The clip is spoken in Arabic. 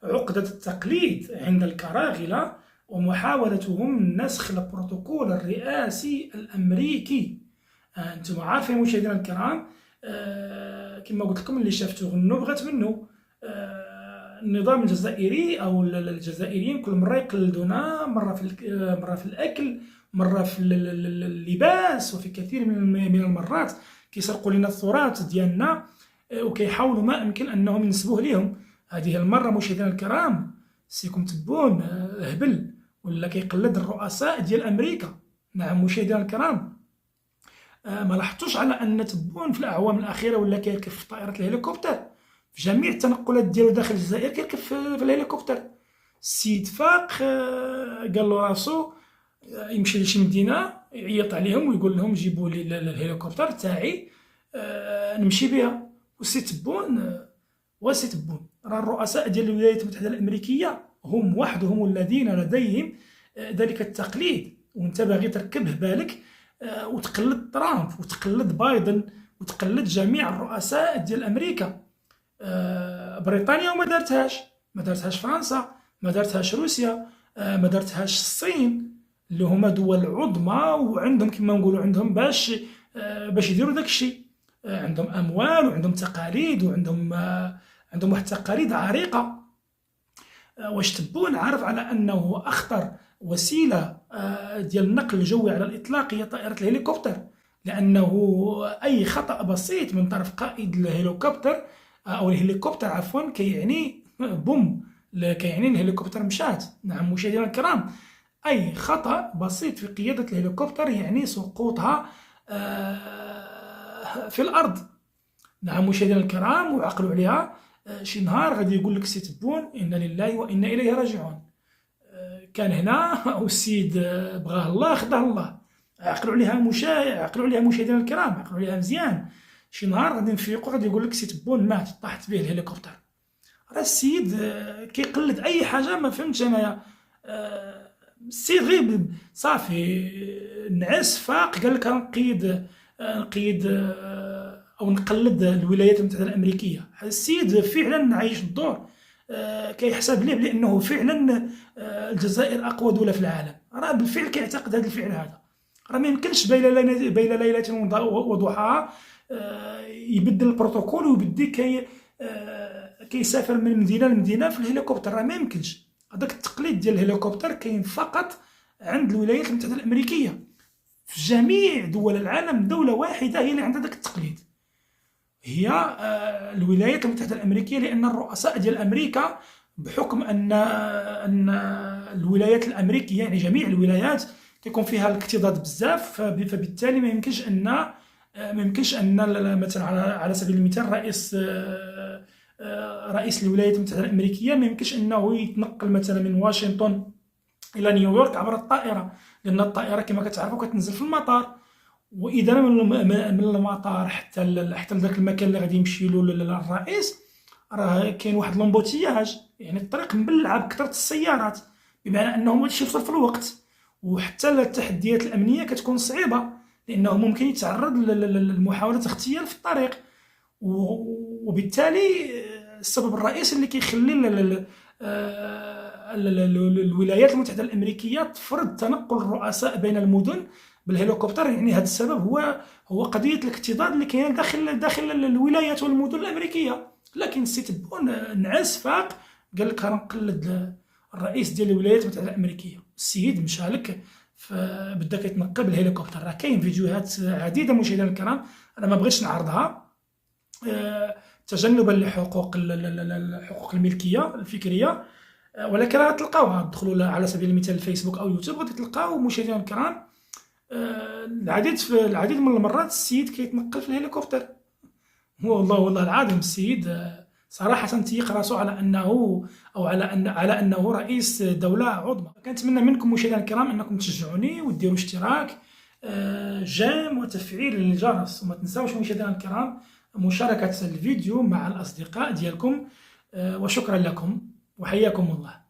عقدة التقليد عند الكراغلة ومحاولتهم نسخ البروتوكول الرئاسي الأمريكي. أنتم عارفين مشاهدينا الكرام، كما قلت لكم اللي شافتو غنو بغات منو. النظام الجزائري أو الجزائريين كل مرة يقلدونا، مرة في الأكل، مرة في اللباس، وفي كثير من المرات كيسرقوا لنا التراث ديالنا وكيحاولوا ما أمكن أنهم ينسبوه ليهم. هذه المرة مشاهدينا الكرام سيكم تبون هبل ولا كيقلد الرؤساء ديال أمريكا. نعم مشاهدينا الكرام، ما لاحظتوش على أن تبون في الأعوام الأخيرة ولا كيركب في طائرة الهليكوبتر؟ في جميع التنقلات ديالو داخل الجزائر كيركب في الهليكوبتر. السيد فاق قال له راسو يمشي لشي مدينة يعيط عليهم ويقول لهم جيبوا لي الهليكوبتر تاعي نمشي بها. وسي تبون راه الرؤساء ديال الولايات المتحدة الأمريكية هم وحدهم الذين لديهم ذلك التقليد، وانت باغي تركبه بالك وتقلد ترامب وتقلد بايدن وتقلد جميع الرؤساء ديال أمريكا. بريطانيا وما دارتهاش فرنسا، ما دارتهاش روسيا، ما دارتهاش الصين اللي هما دول عظمى وعندهم كما نقولوا عندهم باش يديروا داك الشيء. عندهم اموال وعندهم تقاليد وعندهم واحد التقاليد عريقه. واش تبون عارف على انه اخطر وسيله ديال النقل الجوي على الاطلاق هي طائره الهليكوبتر، لانه اي خطا بسيط من طرف قائد الهليكوبتر او الهليكوبتر عفوا كيعني بوم، كيعني الهليكوبتر مشات. نعم مشاهدينا الكرام، اي خطا بسيط في قياده الهليكوبتر يعني سقوطها في الارض. نعم مشاهدينا الكرام، وعقلوا عليها، شي نهار غادي يقول لك سي تبون انا لله وانا اليه راجعون. كان هنا والسيد بغاه الله خداه الله. عقلوا عليها مشاهدينا الكرام، عقلوا عليها مزيان. شي نهار غادي نفيقوا غادي يقول لك سي تبون مات طاحت به الهليكوبتر. راه السيد كيقلد اي حاجه. ما فهمتش انايا. السيد غير صافي نعس فاق قال لك نقيد او نقلد الولايات المتحده الامريكيه. السيد فعلا عايش الدور، كيحسب ليه بانه فعلا الجزائر اقوى دوله في العالم. راه بالفعل كيعتقد هذا الفعل هذا. راه ما يمكنش بين ليله وضحاها يبدل البروتوكول ويبدي كيسافر من مدينه لمدينه في الهليكوبتر. راه ما يمكنش. هذاك التقليد ديال الهليكوبتر كاين فقط عند الولايات المتحده الامريكيه. في جميع دول العالم دوله واحده هي اللي عندها ذاك التقليد، هي الولايات المتحده الامريكيه. لان الرؤساء ديال امريكا بحكم ان الولايات الامريكيه يعني جميع الولايات كيكون فيها الاكتظاظ بزاف، فبالتالي ما يمكنش ان مثلا على سبيل المثال رئيس الولايات المتحده الامريكيه ما يمكنش انه يتنقل مثلا من واشنطن الى نيويورك عبر الطائره، لان الطائره كما كتعرفوا كتنزل في المطار. واذا من المطار حتى لذاك المكان اللي غادي يمشي له الرئيس راه كاين واحد لومبوتياج، يعني الطريق مبلعه بكثره السيارات، بمعنى انه ما غاديش يوصل في الوقت. وحتى التحديات الامنيه كتكون صعيبه لانه ممكن يتعرض لمحاوله اغتيال في الطريق. وبالتالي السبب الرئيسي اللي كيخلي الولايات المتحده الامريكيه تفرض تنقل الرؤساء بين المدن بالهليكوبتر، يعني هذا السبب هو قضيه الاكتظاظ اللي كاين داخل الولايات والمدن الامريكيه. لكن السي تبون نعس فاق قال لك غنقلد الرئيس ديال الولايات المتحده الامريكيه. السيد مشى لك بدا كيتنقل بالهليكوبتر. راه كاين فيديوهات عديده مشاهدينا الكرام، انا ما بغيتش نعرضها تجنبا لحقوق الملكيه الفكريه، ولكن راه تلقاوها. دخلوا على سبيل المثال الفيسبوك او يوتيوب غادي تلقاو مشاهدينا الكرام العديد من المرات السيد كيتنقل في الهليكوبتر. والله العظيم السيد صراحه تيق راسو على انه رئيس دوله عظمى. كنتمنى منكم مشاهدينا الكرام انكم تشجعوني وديروا اشتراك جيم وتفعيل الجرس، وما تنساوش مشاهدينا الكرام مشاركه الفيديو مع الاصدقاء ديالكم. وشكرا لكم وحياكم الله.